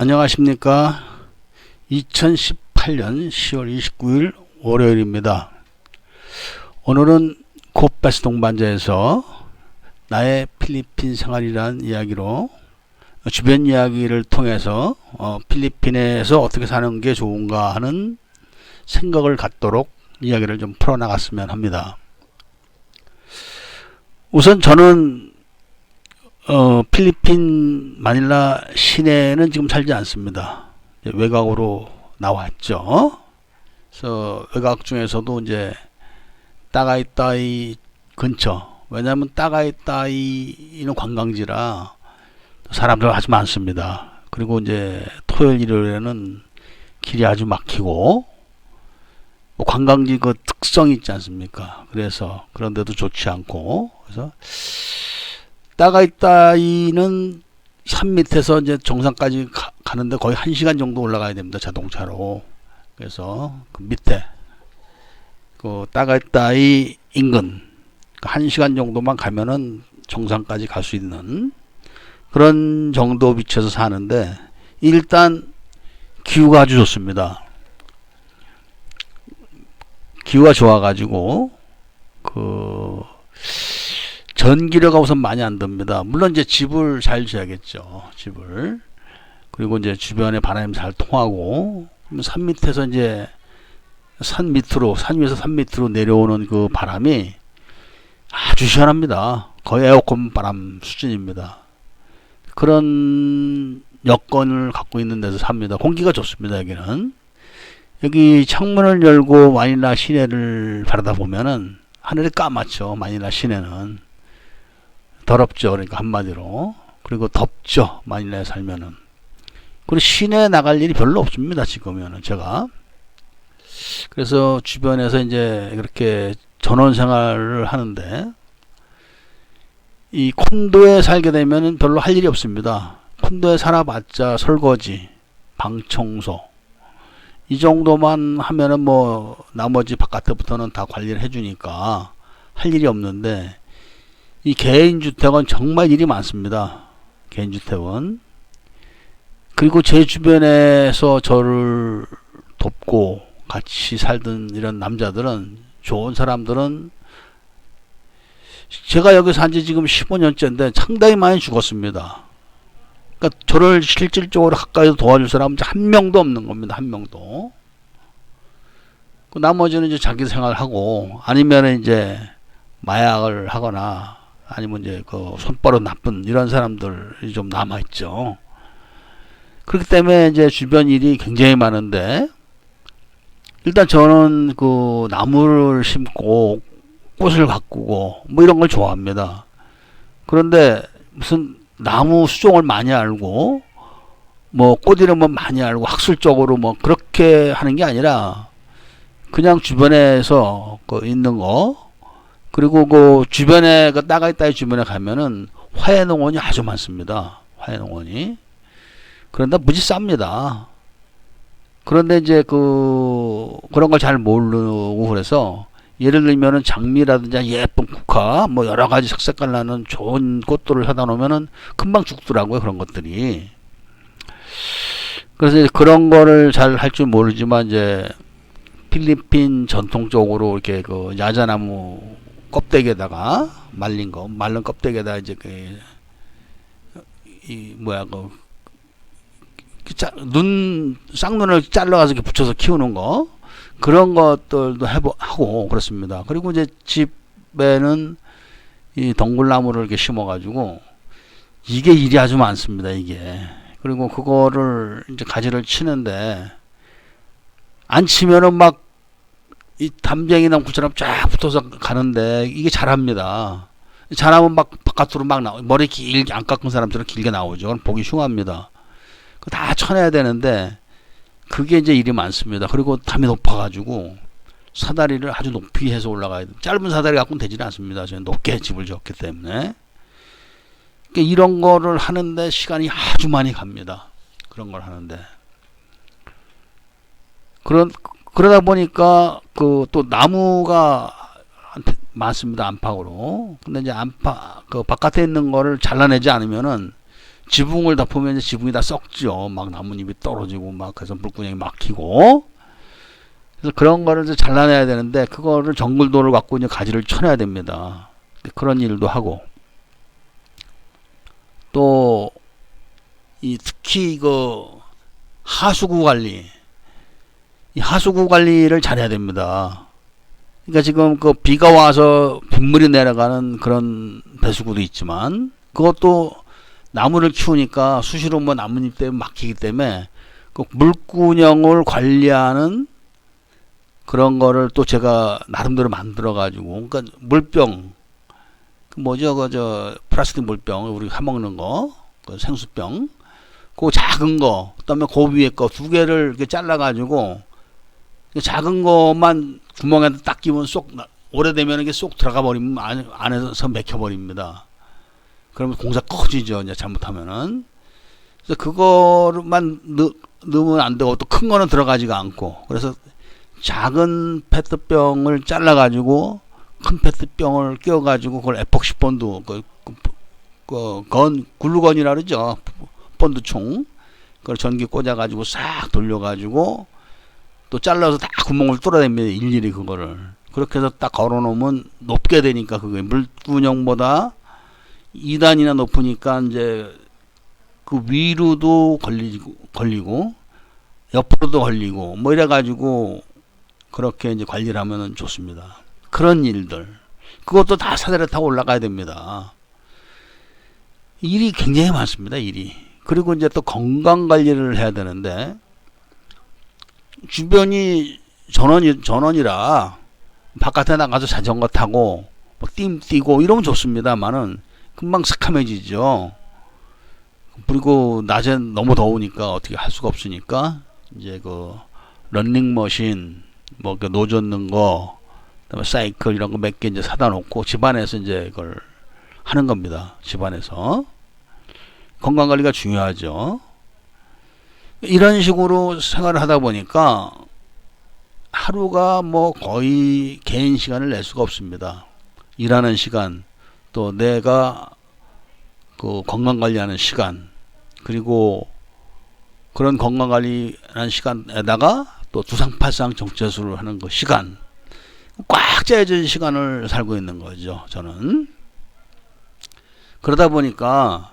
안녕하십니까. 2018년 10월 29일 월요일입니다. 오늘은 곱베스 동반자에서 나의 필리핀 생활이란 이야기로 주변 이야기를 통해서 필리핀에서 어떻게 사는 게 좋은가 하는 생각을 갖도록 이야기를 좀 풀어나갔으면 합니다. 우선 저는 필리핀 마닐라 시내는 지금 살지 않습니다. 외곽으로 나왔죠. 그래서 외곽 중에서도 이제 따가이따이 근처, 왜냐하면 따가이따이는 관광지라 사람들 아주 많습니다. 그리고 이제 토요일 일요일에는 길이 아주 막히고 뭐 관광지 그 특성이 있지 않습니까? 그래서 그런데도 좋지 않고, 그래서 따가이따이는 산 밑에서 이제 정상까지 가는데 거의 1시간 정도 올라가야 됩니다. 자동차로. 그래서 그 밑에 그 따가이따이 인근 1시간 정도만 가면은 정상까지 갈 수 있는 그런 정도 위치에서 사는데, 일단 기후가 아주 좋습니다. 기후가 좋아가지고 전기료가 우선 많이 안 듭니다. 물론 이제 집을 잘 지어야겠죠. 집을. 그리고 이제 주변에 바람이 잘 통하고, 산 밑에서 이제 산 위에서 산 밑으로 내려오는 그 바람이 아주 시원합니다. 거의 에어컨 바람 수준입니다. 그런 여건을 갖고 있는 데서 삽니다. 공기가 좋습니다. 여기는. 여기 창문을 열고 마닐라 시내를 바라다 보면은 하늘이 까맣죠. 마닐라 시내는. 더럽죠. 그러니까 한마디로. 그리고 덥죠. 마닐라에 살면은. 그리고 시내에 나갈 일이 별로 없습니다. 지금은 제가. 그래서 주변에서 이제 그렇게 전원 생활을 하는데, 이 콘도에 살게 되면은 별로 할 일이 없습니다. 콘도에 살아봤자 설거지, 방 청소, 이 정도만 하면은 뭐 나머지 바깥부터는 다 관리를 해주니까 할 일이 없는데, 이 개인주택은 정말 일이 많습니다. 개인주택은. 그리고 제 주변에서 저를 돕고 같이 살던 이런 남자들은, 좋은 사람들은, 제가 여기 산지 지금 15년째인데 상당히 많이 죽었습니다. 그러니까 저를 실질적으로 가까이서 도와줄 사람은 한 명도 없는 겁니다. 한 명도. 그 나머지는 이제 자기 생활하고, 아니면 이제 마약을 하거나, 아니면 이제 그 손버릇 나쁜 이런 사람들이 좀 남아있죠. 그렇기 때문에 이제 주변 일이 굉장히 많은데, 일단 저는 그 나무를 심고 꽃을 가꾸고 뭐 이런 걸 좋아합니다. 그런데 무슨 나무 수종을 많이 알고 뭐 꽃 이름은 많이 알고 학술적으로 뭐 그렇게 하는 게 아니라, 그냥 주변에서 그 있는 거, 그리고 그 주변에 그 따가이따이 주변에 가면은 화훼농원이 아주 많습니다. 화훼농원이. 그런데 무지 쌉니다. 그런데 이제 그런 걸 잘 모르고, 그래서 예를 들면은 장미라든지 예쁜 국화 뭐 여러 가지 색색깔 나는 좋은 꽃들을 사다 놓으면은 금방 죽더라고요. 그런 것들이. 그래서 그런 거를 잘 할 줄 모르지만, 이제 필리핀 전통적으로 이렇게 그 야자나무 껍데기에다가 말린 껍데기에다 이제 쌍눈을 잘라가지고 붙여서 키우는 거, 그런 것들도 하고 그렇습니다. 그리고 이제 집에는 이 덩굴나무를 이렇게 심어가지고, 이게 일이 아주 많습니다. 이게. 그리고 그거를 이제 가지를 치는데, 안 치면은 막 이 담쟁이 나무처럼 쫙 붙어서 가는데, 이게 잘합니다. 잘하면 막 바깥으로 막 머리 길게 안 깎은 사람처럼 길게 나오죠. 그럼 보기 흉합니다. 다 쳐내야 되는데, 그게 이제 일이 많습니다. 그리고 담이 높아가지고 사다리를 아주 높이 해서 올라가야 돼. 짧은 사다리 갖고는 되지는 않습니다. 저는 높게 집을 지었기 때문에. 그러니까 이런 거를 하는데 시간이 아주 많이 갑니다. 그런 걸 하는데. 그러다 보니까 또 나무가 많습니다. 안팎으로. 근데 이제 그 바깥에 있는 거를 잘라내지 않으면은 지붕을 덮으면 이제 지붕이 다 썩죠. 막 나뭇잎이 떨어지고 막 그래서 물구녕이 막히고. 그래서 그런 거를 이제 잘라내야 되는데 그거를 정글도를 갖고 이제 가지를 쳐내야 됩니다. 그런 일도 하고 또 이 특히 그 하수구 관리, 이 하수구 관리를 잘해야 됩니다. 그러니까 지금 그 비가 와서 빗물이 내려가는 그런 배수구도 있지만 그것도 나무를 키우니까 수시로 뭐 나뭇잎 때문에 막히기 때문에 그 물구녕을 관리하는 그런 거를 또 제가 나름대로 만들어 가지고 그러니까 물병 그 뭐죠 그 저 플라스틱 물병 우리 사 먹는 거 그 생수병 그 작은 거 그다음에 그 위에 거 두 개를 이렇게 잘라 가지고 작은 것만 구멍에 딱 끼면 쏙 오래되면 이게 쏙 들어가 버리면 안에서 맥혀 버립니다. 그러면 공사 커지죠 이제 잘못하면은. 그래서 그거만 넣으면 안 되고 또 큰 거는 들어가지가 않고 그래서 작은 페트병을 잘라 가지고 큰 페트병을 끼워 가지고 그걸 에폭시 본드 글루건이라 그러죠. 본드총 그걸 전기 꽂아 가지고 싹 돌려 가지고 또 잘라서 다 구멍을 뚫어냅니다. 일일이 그거를 그렇게 해서 딱 걸어 놓으면 높게 되니까 그게 물구녕보다 2단이나 높으니까 이제 그 위로도 걸리고 옆으로도 걸리고 뭐 이래 가지고 그렇게 이제 관리를 하면은 좋습니다. 그런 일들 그것도 다 사다리 타고 올라가야 됩니다. 일이 굉장히 많습니다. 일이. 그리고 이제 또 건강 관리를 해야 되는데 주변이 전원이라 바깥에 나가서 자전거 타고 뭐 뛰고 이러면 좋습니다만은 금방 새카매지죠. 그리고 낮에 너무 더우니까 어떻게 할 수가 없으니까 이제 그 런닝머신 뭐 그 노 젓는 거 그다음에 사이클 이런 거 몇 개 이제 사다 놓고 집안에서 이제 그걸 하는 겁니다. 집안에서 건강 관리가 중요하죠. 이런 식으로 생활을 하다 보니까 하루가 뭐 거의 개인 시간을 낼 수가 없습니다. 일하는 시간, 또 내가 그 건강 관리하는 시간, 그리고 그런 건강 관리하는 시간에다가 또 두상팔상 정체수를 하는 그 시간, 꽉 짜여진 시간을 살고 있는 거죠. 저는 그러다 보니까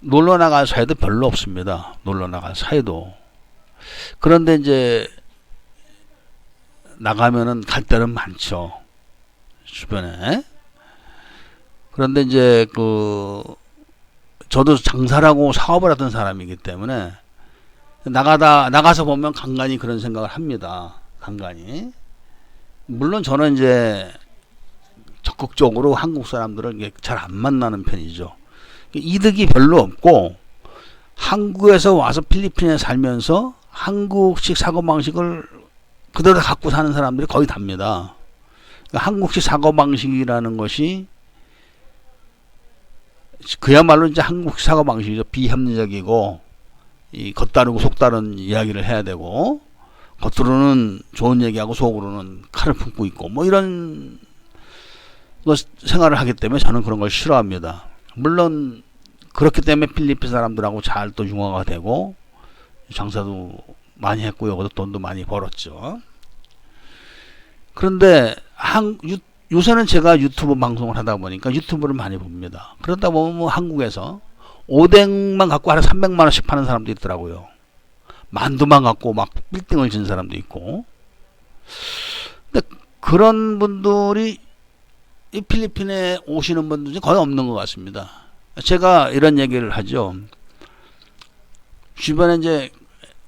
놀러 나갈 사이도 별로 없습니다. 놀러 나갈 사이도. 그런데 이제 나가면은 갈 데는 많죠. 주변에. 그런데 이제 저도 장사를 하고 사업을 하던 사람이기 때문에 나가서 보면 간간히 그런 생각을 합니다. 간간히. 물론 저는 이제 적극적으로 한국 사람들을 잘 안 만나는 편이죠. 이득이 별로 없고 한국에서 와서 필리핀에 살면서 한국식 사고방식을 그대로 갖고 사는 사람들이 거의 답니다. 그러니까 한국식 사고방식이라는 것이 그야말로 이제 한국식 사고방식이죠. 비합리적이고 이 겉다르고 속다른 이야기를 해야 되고 겉으로는 좋은 얘기하고 속으로는 칼을 품고 있고 뭐 이런 생활을 하기 때문에 저는 그런 걸 싫어합니다. 물론 그렇기 때문에 필리핀 사람들하고 잘 또 융화가 되고 장사도 많이 했고 여기서 돈도 많이 벌었죠. 그런데 요새는 제가 유튜브 방송을 하다 보니까 유튜브를 많이 봅니다. 그러다 보면 뭐 한국에서 오뎅만 갖고 하루에 300만 원씩 파는 사람도 있더라고요. 만두만 갖고 막 빌딩을 진 사람도 있고. 근데 그런 분들이 이 필리핀에 오시는 분들이 거의 없는 것 같습니다. 제가 이런 얘기를 하죠. 주변에 이제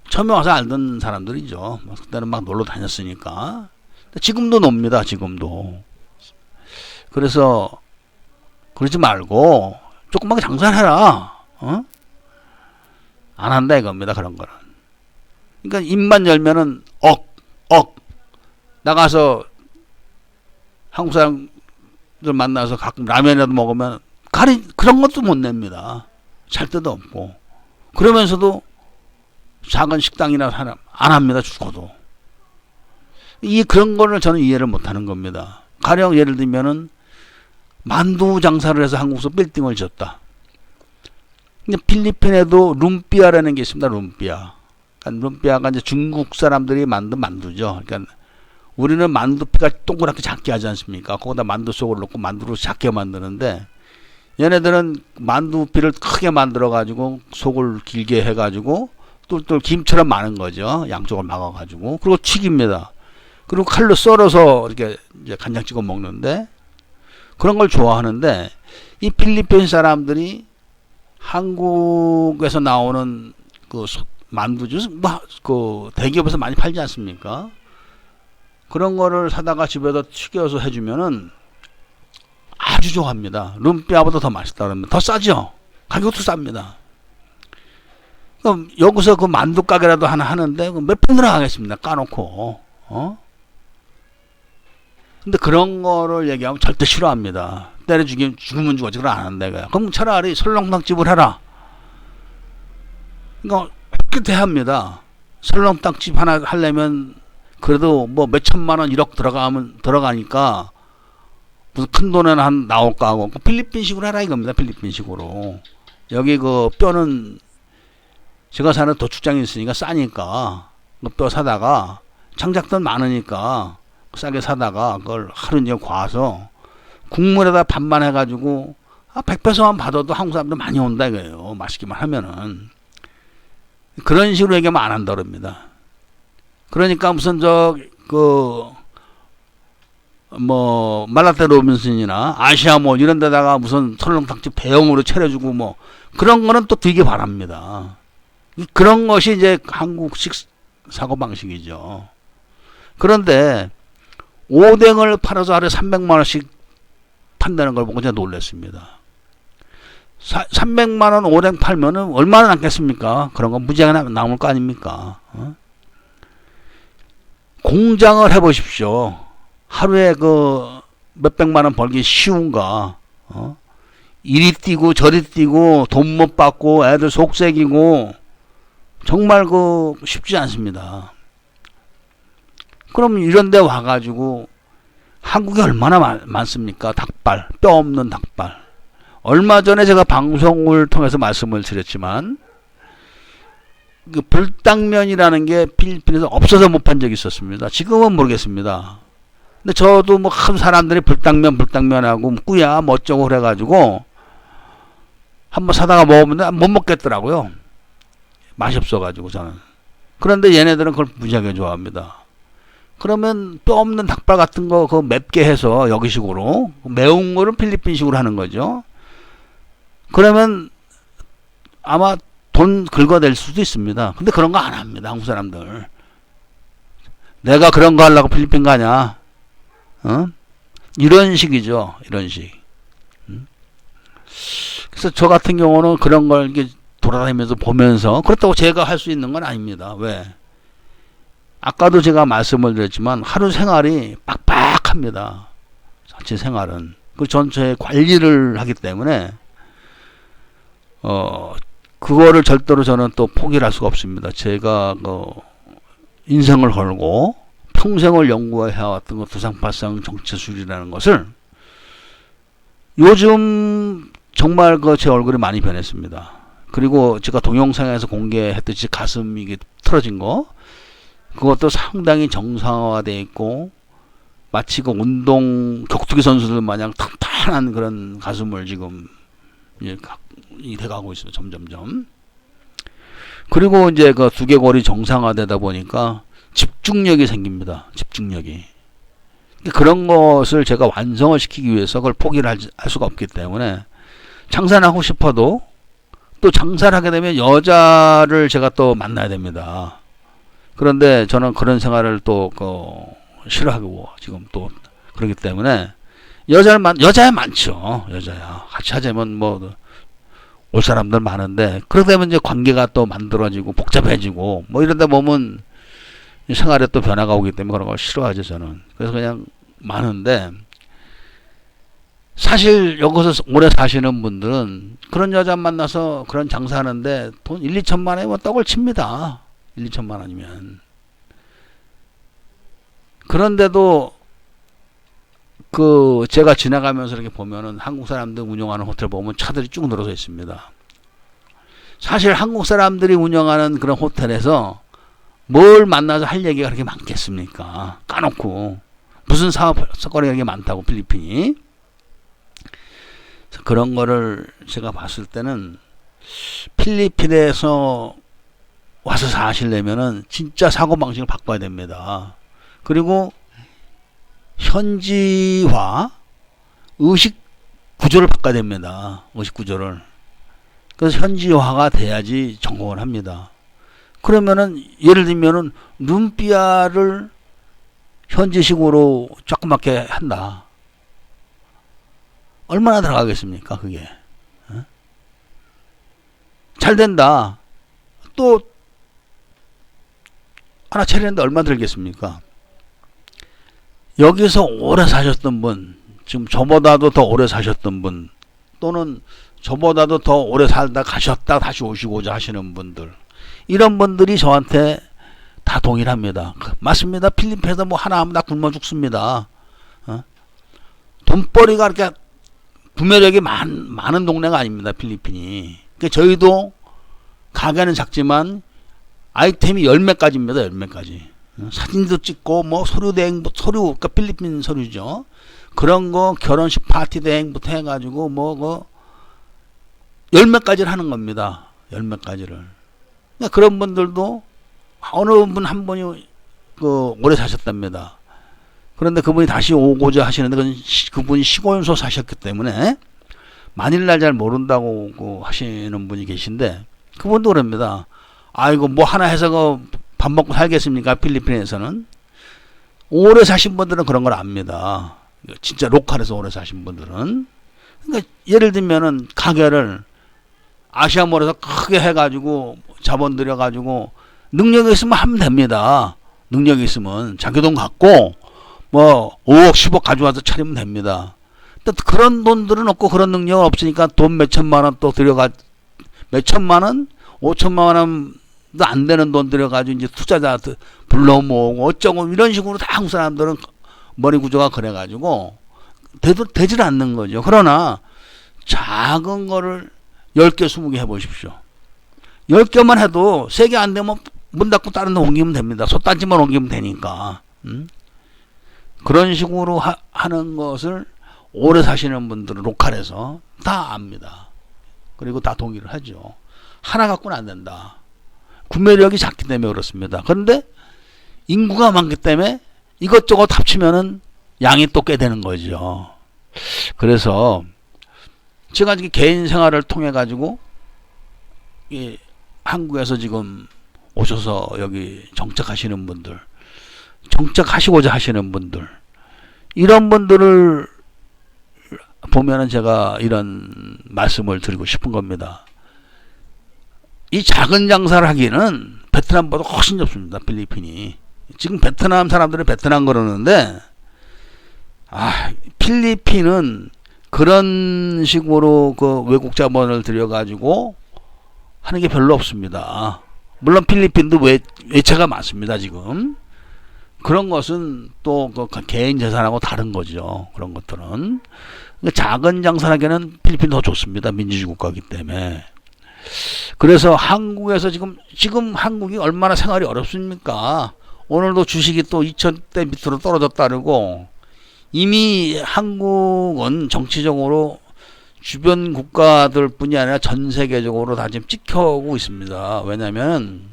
처음에 와서 알던 사람들이죠. 그때는 막 놀러 다녔으니까. 지금도 놉니다. 지금도. 그래서 그러지 말고 조금만 장사해라. 어? 안 한다 이겁니다. 그런 거는. 그러니까 입만 열면은 나가서 한국 사람들 만나서 가끔 라면이라도 먹으면 그런 것도 못 냅니다. 살 데도 없고. 그러면서도 작은 식당이나 사람 안 합니다. 죽어도. 그런 거를 저는 이해를 못 하는 겁니다. 가령 예를 들면은 만두 장사를 해서 한국에서 빌딩을 지었다. 근데 필리핀에도 룸삐아라는 게 있습니다. 룸삐아. 그러니까 룸삐아가 이제 중국 사람들이 만든 만두죠. 그러니까 우리는 만두피가 동그랗게 작게 하지 않습니까? 거기다 만두 속을 넣고 만두를 작게 만드는데 얘네들은 만두피를 크게 만들어 가지고 속을 길게 해 가지고 똘똘 김처럼 마는 거죠. 양쪽을 막아 가지고. 그리고 튀깁니다. 그리고 칼로 썰어서 이렇게 이제 간장 찍어 먹는데 그런 걸 좋아하는데 이 필리핀 사람들이 한국에서 나오는 그 만두주 그 대기업에서 많이 팔지 않습니까? 그런 거를 사다가 집에서 튀겨서 해주면은 아주 좋아합니다. 룸삐아보다 더 맛있다 그러면 더 싸죠. 가격도 쌉니다. 그럼 여기서 그 만두 가게라도 하나 하는데 몇 편 들어가겠습니다. 까놓고 근데 그런 거를 얘기하면 절대 싫어합니다. 때려 죽으면 죽었지 그걸 안 한다 이거야. 그럼 차라리 설렁탕집을 해라. 그러니까 깨끗해 합니다. 설렁탕집 하나 하려면 그래도 뭐 몇천만 원 1억 들어가니까 무슨 큰 돈은 한 나올까 하고 필리핀식으로 해라 이겁니다. 필리핀식으로. 여기 그 뼈는 제가 사는 도축장이 있으니까 싸니까 그 뼈 사다가 장작돈 많으니까 싸게 사다가 그걸 하루 이제 과서 국물에다 반만 해가지고 100페소만 받아도 한국 사람들 많이 온다 이거예요. 맛있기만 하면은. 그런 식으로 얘기하면 안 한다 그럽니다. 그러니까 무슨 말라테 로빈슨이나 아시아몰 이런 데다가 무슨 설렁탕집 대형으로 차려주고 뭐 그런 거는 또 되게 바랍니다. 그런 것이 이제 한국식 사고방식이죠. 그런데 오뎅을 팔아서 하루에 300만 원씩 판다는 걸 보고 제가 놀랐습니다. 300만 원 오뎅 팔면은 얼마나 남겠습니까? 그런 건 무지하게 남을 거 아닙니까? 공장을 해보십시오. 하루에 그 몇백만 원 벌기 쉬운가? 이리 뛰고 저리 뛰고 돈 못 받고 애들 속색이고 정말 그 쉽지 않습니다. 그럼 이런 데 와가지고 한국에 얼마나 많습니까? 닭발, 뼈 없는 닭발. 얼마 전에 제가 방송을 통해서 말씀을 드렸지만 그 불당면이라는 게 필리핀에서 없어서 못 판 적이 있었습니다. 지금은 모르겠습니다. 근데 저도 뭐 큰 사람들이 불당면하고 꾸야 뭐 어쩌고 그래가지고 한번 사다가 먹으면 못 먹겠더라고요. 맛이 없어가지고 저는. 그런데 얘네들은 그걸 무지하게 좋아합니다. 그러면 뼈 없는 닭발 같은 거 그거 맵게 해서 여기식으로 매운 거를 필리핀식으로 하는 거죠. 그러면 아마 돈 긁어낼 수도 있습니다. 근데 그런 거 안 합니다. 한국 사람들. 내가 그런 거 하려고 필리핀 가냐? 이런 식이죠. 이런 식. 그래서 저 같은 경우는 그런 걸 이렇게 돌아다니면서 보면서 그렇다고 제가 할 수 있는 건 아닙니다. 왜? 아까도 제가 말씀을 드렸지만 하루 생활이 빡빡합니다. 자체 생활은. 그 전체의 관리를 하기 때문에 그거를 절대로 저는 또 포기를 할 수가 없습니다. 제가 인생을 걸고 평생을 연구해왔던 두상파상 정체술이라는 것을 요즘 정말 제 얼굴이 많이 변했습니다. 그리고 제가 동영상에서 공개했듯이 가슴이 이게 틀어진 거 그것도 상당히 정상화되어 있고 마치 그 운동 격투기 선수들 마냥 탄탄한 그런 가슴을 지금 돼가고 있어요. 점점점. 그리고 이제 그 두개골이 정상화되다 보니까 집중력이 생깁니다. 집중력이. 그런 것을 제가 완성을 시키기 위해서 그걸 포기를 할 수가 없기 때문에 장사를 하고 싶어도 또 장사를 하게 되면 여자를 제가 또 만나야 됩니다. 그런데 저는 그런 생활을 또 싫어하고 지금 또 그렇기 때문에 여자야 많죠. 여자야 같이 하자면 뭐 올 사람들 많은데 그러다 보면 이제 관계가 또 만들어지고 복잡해지고 뭐 이러다 보면 생활에 또 변화가 오기 때문에 그런 걸 싫어하죠 저는. 그래서 그냥 많은데 사실 여기서 오래 사시는 분들은 그런 여자 만나서 그런 장사하는데 돈 1, 2천만 원에 뭐 떡을 칩니다. 1, 2천만 원이면. 그런데도 제가 지나가면서 이렇게 보면은 한국 사람들 운영하는 호텔 보면 차들이 쭉 늘어서 있습니다. 사실 한국 사람들이 운영하는 그런 호텔에서 뭘 만나서 할 얘기가 그렇게 많겠습니까? 까놓고 무슨 사업거리가 이렇게 많다고 필리핀이. 그런 거를 제가 봤을 때는 필리핀에서 와서 사시려면은 진짜 사고방식을 바꿔야 됩니다. 그리고 현지화 의식 구조를 바꿔야 됩니다. 의식 구조를. 그래서 현지화가 돼야지 성공을 합니다. 그러면은 예를 들면은 룸비아를 현지식으로 조그맣게 한다. 얼마나 들어가겠습니까, 그게? 어? 잘 된다. 또 하나 차리는데 얼마 들겠습니까? 여기서 오래 사셨던 분, 지금 저보다도 더 오래 사셨던 분, 또는 저보다도 더 오래 살다 가셨다 다시 오시고자 하시는 분들, 이런 분들이 저한테 다 동일합니다. 맞습니다. 필리핀에서 뭐 하나 하면 다 굶어 죽습니다. 돈벌이가 그렇게 구매력이 많은 동네가 아닙니다. 필리핀이. 그러니까 저희도 가게는 작지만 아이템이 10매까지입니다. 10매까지. 사진도 찍고 뭐 서류 대행부터 서류, 그러니까 필리핀 서류죠. 그런 거 결혼식 파티 대행부터 해가지고 뭐 10매까지를 하는 겁니다. 10매까지를. 그러니까 그런 분들도 어느 분 한 분이 오래 사셨답니다. 그런데 그분이 다시 오고자 하시는데 그분이 시골에서 사셨기 때문에 만일날 잘 모른다고 하시는 분이 계신데 그분도 그럽니다. 아이고 뭐 하나 해서 밥 먹고 살겠습니까? 필리핀에서는. 오래 사신 분들은 그런 걸 압니다. 진짜 로컬에서 오래 사신 분들은. 그러니까 예를 들면은 가게를 아시아몰에서 크게 해가지고 자본 들여가지고 능력이 있으면 하면 됩니다. 능력이 있으면 자기 돈 갖고 뭐 5억 10억 가져와서 차리면 됩니다. 또 그런 돈들은 없고 그런 능력은 없으니까 돈 몇 천만 원 또 들여가 몇 천만 원 5천만 원도 안 되는 돈 들여가지고 이제 투자자 불러 모으고 어쩌고 이런 식으로 다 한국 사람들은 머리 구조가 그래가지고 되질 않는 거죠. 그러나 작은 거를 10개 20개 해보십시오. 10개만 해도 3개 안 되면 문 닫고 다른 데 옮기면 됩니다. 솥단지만 옮기면 되니까. 그런 식으로 하는 것을 오래 사시는 분들은 로컬에서 다 압니다. 그리고 다 동의를 하죠. 하나 갖고는 안 된다. 구매력이 작기 때문에 그렇습니다. 그런데 인구가 많기 때문에 이것저것 합치면은 양이 또 꽤 되는 거죠. 그래서 제가 개인 생활을 통해 가지고 한국에서 지금 오셔서 여기 정착하시는 분들, 정착하시고자 하시는 분들, 이런 분들을 보면은 제가 이런 말씀을 드리고 싶은 겁니다. 이 작은 장사를 하기는 베트남보다 훨씬 좋습니다. 필리핀이. 지금 베트남 사람들은 베트남 그러는데 필리핀은 그런 식으로 그 외국 자본을 들여가지고 하는 게 별로 없습니다. 물론 필리핀도 외채가 많습니다. 지금 그런 것은 또 그 개인 재산하고 다른 거죠. 그런 것들은 작은 장사하기에는 필리핀 더 좋습니다. 민주주의 국가이기 때문에. 그래서 한국에서 지금 한국이 얼마나 생활이 어렵습니까? 오늘도 주식이 또 2000대 밑으로 떨어졌다고. 이미 한국은 정치적으로 주변 국가들 뿐이 아니라 전 세계적으로 다 지금 찍혀오고 있습니다. 왜냐면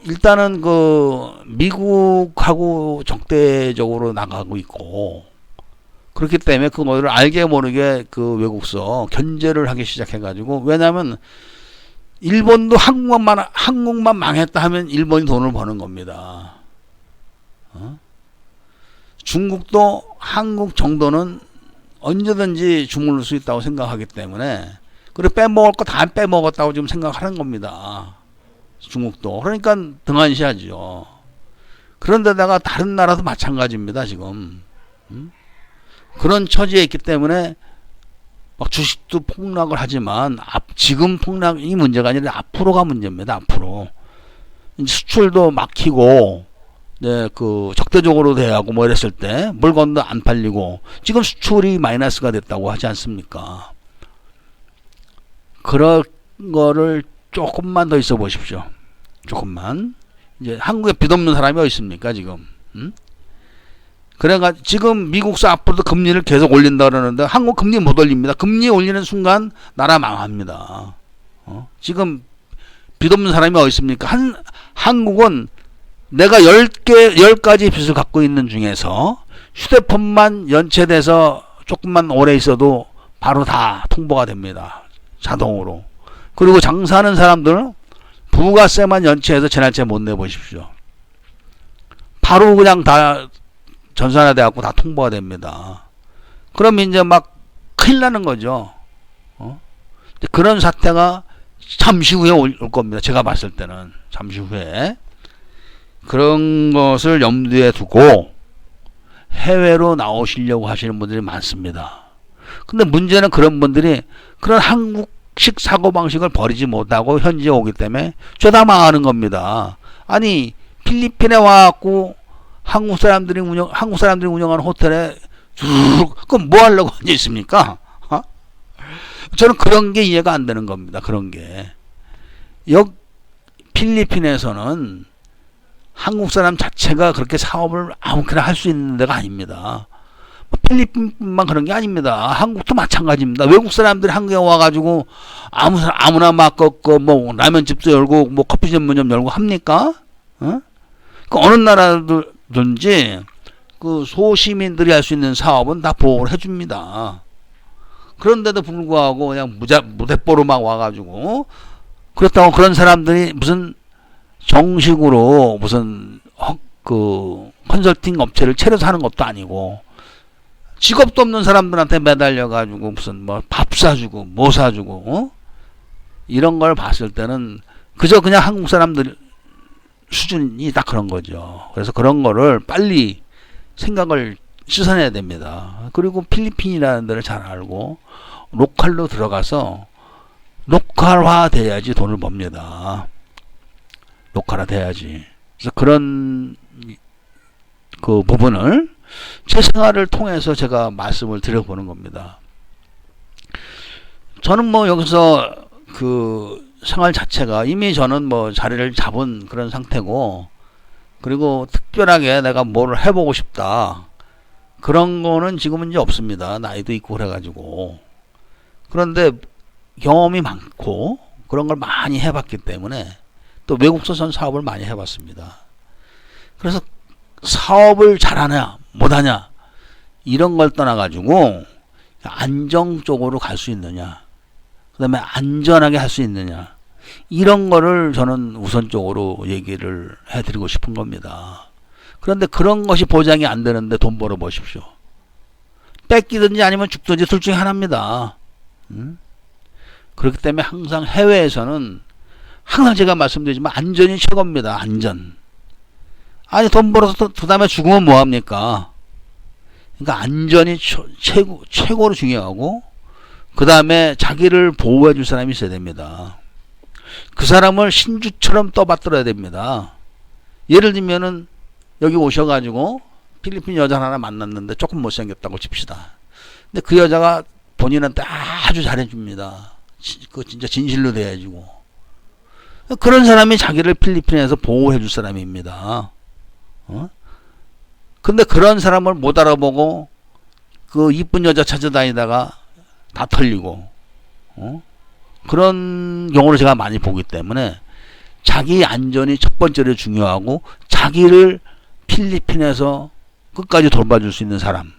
일단은 미국하고 적대적으로 나가고 있고, 그렇기 때문에 그거를 알게 모르게 외국서 견제를 하기 시작해가지고, 왜냐면 일본도 한국만 망했다 하면 일본이 돈을 버는 겁니다. 중국도 한국 정도는 언제든지 주물를 수 있다고 생각하기 때문에, 그리고 빼먹을 거 다 빼먹었다고 지금 생각하는 겁니다. 중국도. 그러니까 등한시하죠. 그런데다가 다른 나라도 마찬가지입니다. 지금. 그런 처지에 있기 때문에 막 주식도 폭락을 하지만 지금 폭락이 문제가 아니라 앞으로가 문제입니다. 앞으로. 수출도 막히고, 네, 적대적으로 대하고 뭐 이랬을 때 물건도 안 팔리고, 지금 수출이 마이너스가 됐다고 하지 않습니까? 거를 조금만 더 있어 보십시오. 조금만. 이제 한국에 빚 없는 사람이 어디 있습니까, 지금? 그래가 지금 미국서 앞으로도 금리를 계속 올린다 그러는데 한국 금리 못 올립니다. 금리 올리는 순간 나라 망합니다. 지금 빚 없는 사람이 어디 있습니까? 한국은 내가 10가지 빚을 갖고 있는 중에서 휴대폰만 연체돼서 조금만 오래 있어도 바로 다 통보가 됩니다. 자동으로. 그리고 장사하는 사람들 부가세만 연체해서 지날채 못 내보십시오. 바로 그냥 다 전산화돼 갖고 다 통보가 됩니다. 그러면 이제 막 큰일 나는 거죠. 그런 사태가 잠시 후에 올 겁니다. 제가 봤을 때는 잠시 후에 그런 것을 염두에 두고 해외로 나오시려고 하시는 분들이 많습니다. 근데 문제는 그런 분들이 그런 한국식 사고방식을 버리지 못하고 현지에 오기 때문에 죄다 망하는 겁니다. 아니 필리핀에 와갖고 한국 사람들이 운영하는 호텔에 그럼 뭐 하려고 앉아 있습니까? 저는 그런 게 이해가 안 되는 겁니다. 그런 게. 필리핀에서는 한국 사람 자체가 그렇게 사업을 아무렇게나 할 수 있는 데가 아닙니다. 필리핀만 그런 게 아닙니다. 한국도 마찬가지입니다. 외국 사람들이 한국에 와가지고 아무나 막 뭐 라면집도 열고 뭐 커피 전문점 열고 합니까? 그 어느 나라든지 그 소시민들이 할 수 있는 사업은 다 보호를 해줍니다. 그런데도 불구하고 그냥 무대뽀로 막 와가지고 그렇다고 그런 사람들이 무슨 정식으로 무슨 컨설팅 업체를 차려서 하는 것도 아니고 직업도 없는 사람들한테 매달려 가지고 무슨 뭐 밥 사주고 뭐 사주고 이런 걸 봤을 때는 그저 그냥 한국 사람들 수준이 딱 그런 거죠. 그래서 그런 거를 빨리 생각을 씻어내야 됩니다. 그리고 필리핀이라는 데를 잘 알고 로컬로 들어가서 로컬화 돼야지 돈을 법니다. 로컬화 돼야지. 그래서 그런 그 부분을 제 생활을 통해서 제가 말씀을 드려보는 겁니다. 저는 뭐 여기서 그 생활 자체가 이미 저는 뭐 자리를 잡은 그런 상태고, 그리고 특별하게 내가 뭘 해보고 싶다 그런 거는 지금은 이제 없습니다. 나이도 있고 그래가지고. 그런데 경험이 많고 그런 걸 많이 해봤기 때문에 또 외국서선 사업을 많이 해봤습니다. 그래서 사업을 잘하냐 못하냐 이런 걸 떠나가지고 안정 쪽으로 갈 수 있느냐, 그 다음에 안전하게 할 수 있느냐, 이런 거를 저는 우선적으로 얘기를 해드리고 싶은 겁니다. 그런데 그런 것이 보장이 안 되는데 돈 벌어 보십시오. 뺏기든지 아니면 죽든지 둘 중에 하나입니다. 그렇기 때문에 항상 해외에서는 항상 제가 말씀드리지만 안전이 최고입니다. 안전. 아니 돈 벌어서 그 다음에 죽으면 뭐합니까? 그러니까 안전이 최고로 중요하고, 그 다음에 자기를 보호해 줄 사람이 있어야 됩니다. 그 사람을 신주처럼 떠받들어야 됩니다. 예를 들면은 여기 오셔가지고 필리핀 여자 하나 만났는데 조금 못생겼다고 칩시다. 근데 그 여자가 본인한테 아주 잘해줍니다. 그 진짜 진실로 대해주고. 그런 사람이 자기를 필리핀에서 보호해 줄 사람입니다. 근데 그런 사람을 못 알아보고 그 이쁜 여자 찾아다니다가 다 털리고, 그런 경우를 제가 많이 보기 때문에 자기 안전이 첫 번째로 중요하고, 자기를 필리핀에서 끝까지 돌봐줄 수 있는 사람,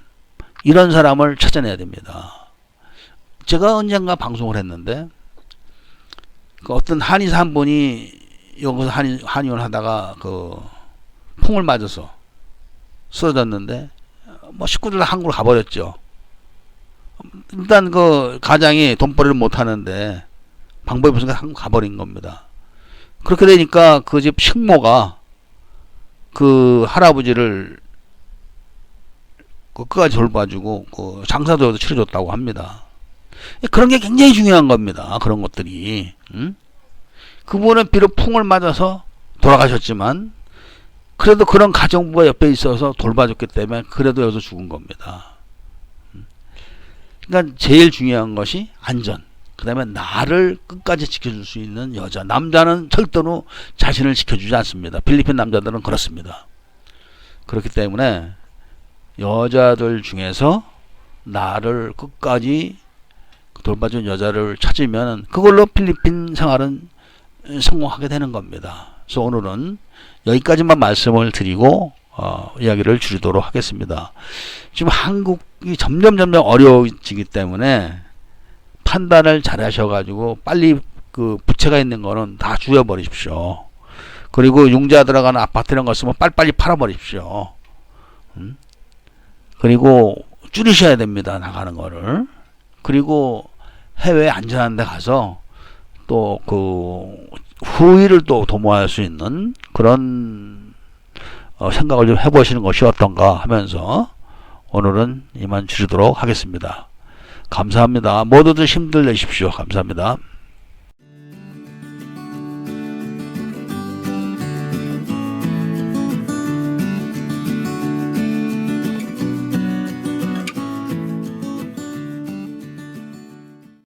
이런 사람을 찾아내야 됩니다. 제가 언젠가 방송을 했는데 그 어떤 한의사 한 분이 여기서 한의원 하다가 그 풍을 맞아서 쓰러졌는데 뭐 식구들 다 한국으로 가버렸죠. 일단 그 가장이 돈벌이를 못 하는데 방법이 없으니까 한국 가버린 겁니다. 그렇게 되니까 그 집 식모가 그 할아버지를 끝까지 돌봐주고 그 장사도 치러줬다고 합니다. 그런 게 굉장히 중요한 겁니다. 그런 것들이. 그분은 비록 풍을 맞아서 돌아가셨지만 그래도 그런 가정부가 옆에 있어서 돌봐줬기 때문에 그래도 여기서 죽은 겁니다. 그러니까 제일 중요한 것이 안전. 그 다음에 나를 끝까지 지켜줄 수 있는 여자. 남자는 절대로 자신을 지켜주지 않습니다. 필리핀 남자들은 그렇습니다. 그렇기 때문에 여자들 중에서 나를 끝까지 돌봐준 여자를 찾으면 그걸로 필리핀 생활은 성공하게 되는 겁니다. 그래서 오늘은 여기까지만 말씀을 드리고 이야기를 줄이도록 하겠습니다. 지금 한국이 점점 어려워지기 때문에 판단을 잘 하셔가지고 빨리 그 부채가 있는 거는 다 죽여버리십시오. 그리고 융자 들어가는 아파트 이런 거 쓰면 빨리빨리 팔아버리십시오. 그리고 줄이셔야 됩니다. 나가는 거를. 그리고 해외 안전한 데 가서 또 그 후위를 또 도모할 수 있는 그런 생각을 좀 해보시는 것이 어떤가 하면서 오늘은 이만 줄이도록 하겠습니다. 감사합니다. 모두들 힘들 내십시오. 감사합니다.